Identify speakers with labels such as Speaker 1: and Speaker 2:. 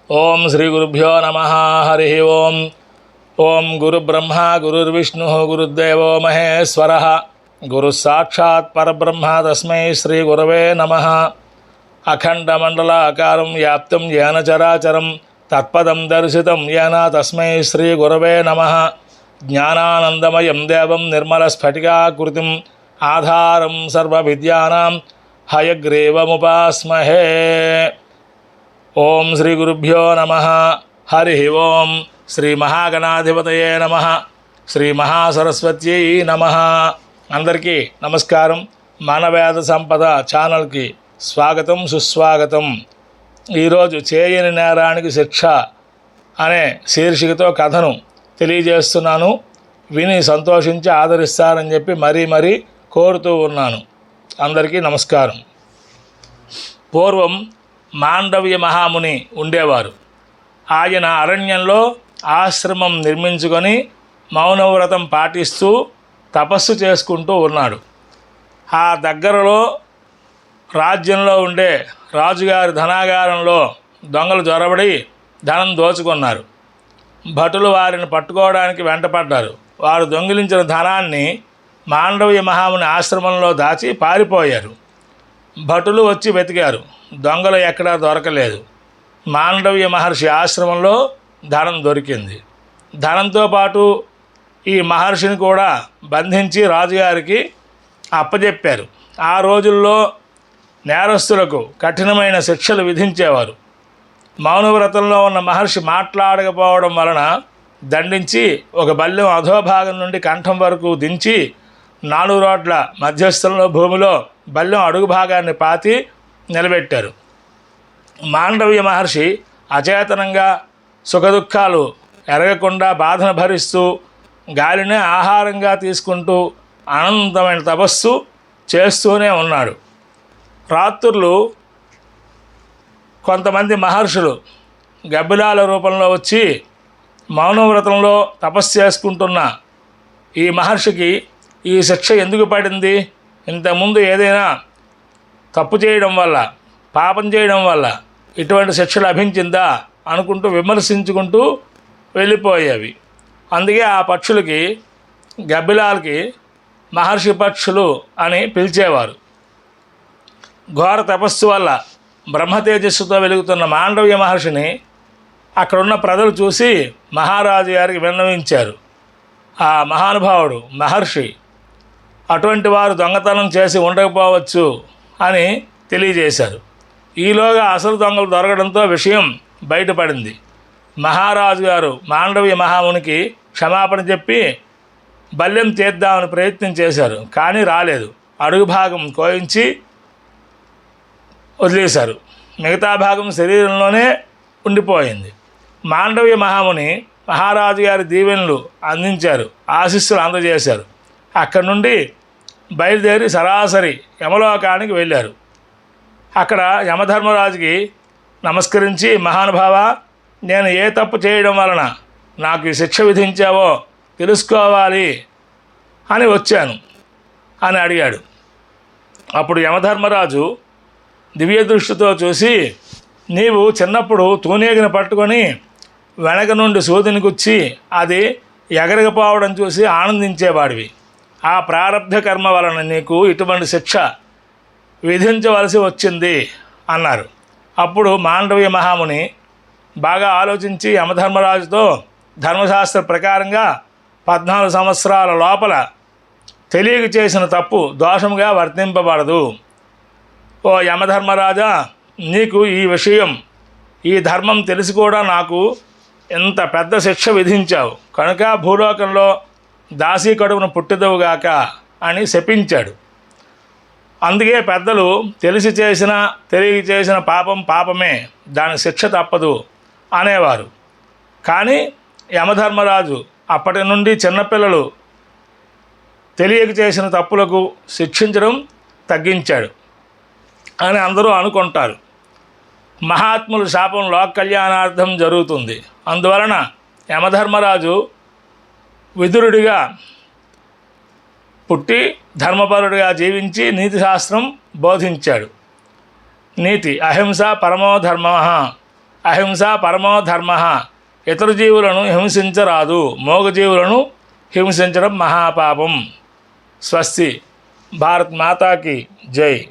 Speaker 1: ఓం శ్రీ గురుభ్యో నమః. హరి ఓం. ఓం గురుబ్రహ్మ గురుర్విష్ణు గురుదేవో మహేశ్వరః. గురు సాక్షాత్ పరబ్రహ్మ తస్మై శ్రీ గురవే నమః. అఖండమండలాకారం వ్యాప్తం ఏన చరాచరం తత్పదం దర్శితం ఏన తస్మై శ్రీ గురవే నమః. జ్ఞానానందమయం దేవం నిర్మలస్ఫటికాకృతిం ఆధారం సర్వవిద్యానాం హయగ్రీవముపాస్మహే. ఓం శ్రీ గురుభ్యో నమః. హరి ఓం. శ్రీ మహాగణాధిపతయే నమః. శ్రీ మహాసరస్వత్యై నమః. అందరికీ నమస్కారం. మానవేద సంపద ఛానల్కి స్వాగతం, సుస్వాగతం. ఈరోజు చేయని నేరానికి శిక్ష అనే శీర్షికతో కథను తెలియజేస్తున్నాను. విని సంతోషించి ఆదరిస్తారని చెప్పి మరీ కోరుతూ ఉన్నాను. అందరికీ నమస్కారం. పూర్వం మాండవ్య మహాముని ఉండేవారు. ఆయన అరణ్యంలో ఆశ్రమం నిర్మించుకొని మౌనవ్రతం పాటిస్తూ తపస్సు చేసుకుంటూ ఉన్నాడు. ఆ దగ్గరలో రాజ్యంలో ఉండే రాజుగారి ధనాగారంలో దొంగలు జొరబడి ధనం దోచుకున్నారు. భటులు వారిని పట్టుకోవడానికి వెంటపడ్డారు. వారు దొంగిలించిన ధనాన్ని మాండవ్య మహాముని ఆశ్రమంలో దాచి పారిపోయారు. భటులు వచ్చి వెతికారు. దొంగలు ఎక్కడా దొరకలేదు. మాండవ్య మహర్షి ఆశ్రమంలో ధనం దొరికింది. ధనంతో పాటు ఈ మహర్షిని కూడా బంధించి రాజుగారికి అప్పజెప్పారు. ఆ రోజుల్లో నేరస్తులకు కఠినమైన శిక్షలు విధించేవారు. మౌనవ్రతంలో ఉన్న మహర్షి మాట్లాడకపోవడం వలన దండించి ఒక బల్లెం అధోభాగం నుండి కంఠం వరకు దించి 4 రోడ్ల మధ్యస్థంలో భూమిలో బల్లెం అడుగు భాగాన్ని పాతి నిలబెట్టారు. మాండవ్య మహర్షి అచేతనంగా సుఖదుఖాలు ఎరగకుండా బాధను భరిస్తూ గాలినే ఆహారంగా తీసుకుంటూ అనంతమైన తపస్సు చేస్తూనే ఉన్నాడు. రాత్రులు కొంతమంది మహర్షులు గబ్బిలాల రూపంలో వచ్చి మౌనవ్రతంలో తపస్సు చేసుకుంటున్న ఈ మహర్షికి ఈ శిక్ష ఎందుకు పడింది, ఇంతకుముందు ఏదైనా తప్పు చేయడం వల్ల, పాపం చేయడం వల్ల ఇటువంటి శిక్ష లభించిందా అనుకుంటూ విమర్శించుకుంటూ వెళ్ళిపోయేవి. అందుకే ఆ పక్షులకి, గబ్బిలాలకి మహర్షి పక్షులు అని పిలిచేవారు. ఘోర తపస్సు వల్ల బ్రహ్మతేజస్సుతో వెలుగుతున్న మాండవ్య మహర్షిని అక్కడున్న ప్రజలు చూసి మహారాజు గారికి విన్నవించారు. ఆ మహానుభావుడు మహర్షి అటువంటి వారు దొంగతనం చేసి ఉండకపోవచ్చు అని తెలియజేశారు. ఈలోగా అసలు దొంగలు దొరకడంతో విషయం బయటపడింది. మహారాజు గారు మాండవ్య మహామునికి క్షమాపణ చెప్పి బల్లెం తీద్దామని ప్రయత్నం చేశారు. కానీ రాలేదు. అడుగు భాగం కోయించి వదిలేశారు. మిగతా భాగం శరీరంలోనే ఉండిపోయింది. మాండవ్య మహాముని మహారాజు గారి దీవెనలు అందించారు, ఆశీస్సులు అందజేశారు. అక్కడి నుండి బయలుదేరి సరాసరి యమలోకానికి వెళ్ళారు. అక్కడ యమధర్మరాజుకి నమస్కరించి, మహానుభావ, నేను ఏ తప్పు చేయడం వలన నాకు ఈ శిక్ష విధించావో తెలుసుకోవాలి అని వచ్చాను అని అడిగాడు. అప్పుడు యమధర్మరాజు దివ్య దృష్టితో చూసి, నీవు చిన్నప్పుడు తూనీగను పట్టుకొని వెనక నుండి సూదిని గుచ్చి అది ఎగరకపోవడం చూసి ఆనందించేవాడివి. ఆ ప్రారబ్ధ కర్మ వలన నీకు ఇటువంటి శిక్ష విధించవలసి వచ్చింది అన్నారు. అప్పుడు మాండవ్య మహాముని బాగా ఆలోచించి యమధర్మరాజుతో, ధర్మశాస్త్ర ప్రకారంగా 14 సంవత్సరాల లోపల తెలియక చేసిన తప్పు దోషంగా వర్తింపబడదు. ఓ యమధర్మరాజా, నీకు ఈ విషయం, ఈ ధర్మం తెలిసి కూడా నాకు ఇంత పెద్ద శిక్ష విధించావు కనుక భూలోకంలో దాసీ కడుపున పుట్టిదవుగాక అని శపించాడు. అందుకే పెద్దలు తెలిసి చేసిన, తెలియక చేసిన పాపం పాపమే, దాని శిక్ష తప్పదు అనేవారు. కానీ యమధర్మరాజు అప్పటి నుండి చిన్నపిల్లలు తెలియక చేసిన తప్పులకు శిక్షించడం తగ్గించాడు అని అందరూ అనుకుంటారు. మహాత్ముల శాపం లోక కళ్యాణార్థం జరుగుతుంది. అందువలన యమధర్మరాజు విదురుడిగా పుట్టి ధర్మపరుడిగా జీవించి నీతిశాస్త్రం బోధించాడు. నీతి అహింస పరమో ధర్మ, అహింస పరమో ధర్మ. ఇతర జీవులను హింసించరాదు, మూగజీవులను హింసించడం మహాపాపం. స్వస్తి. భారత్ మాతాకి జై.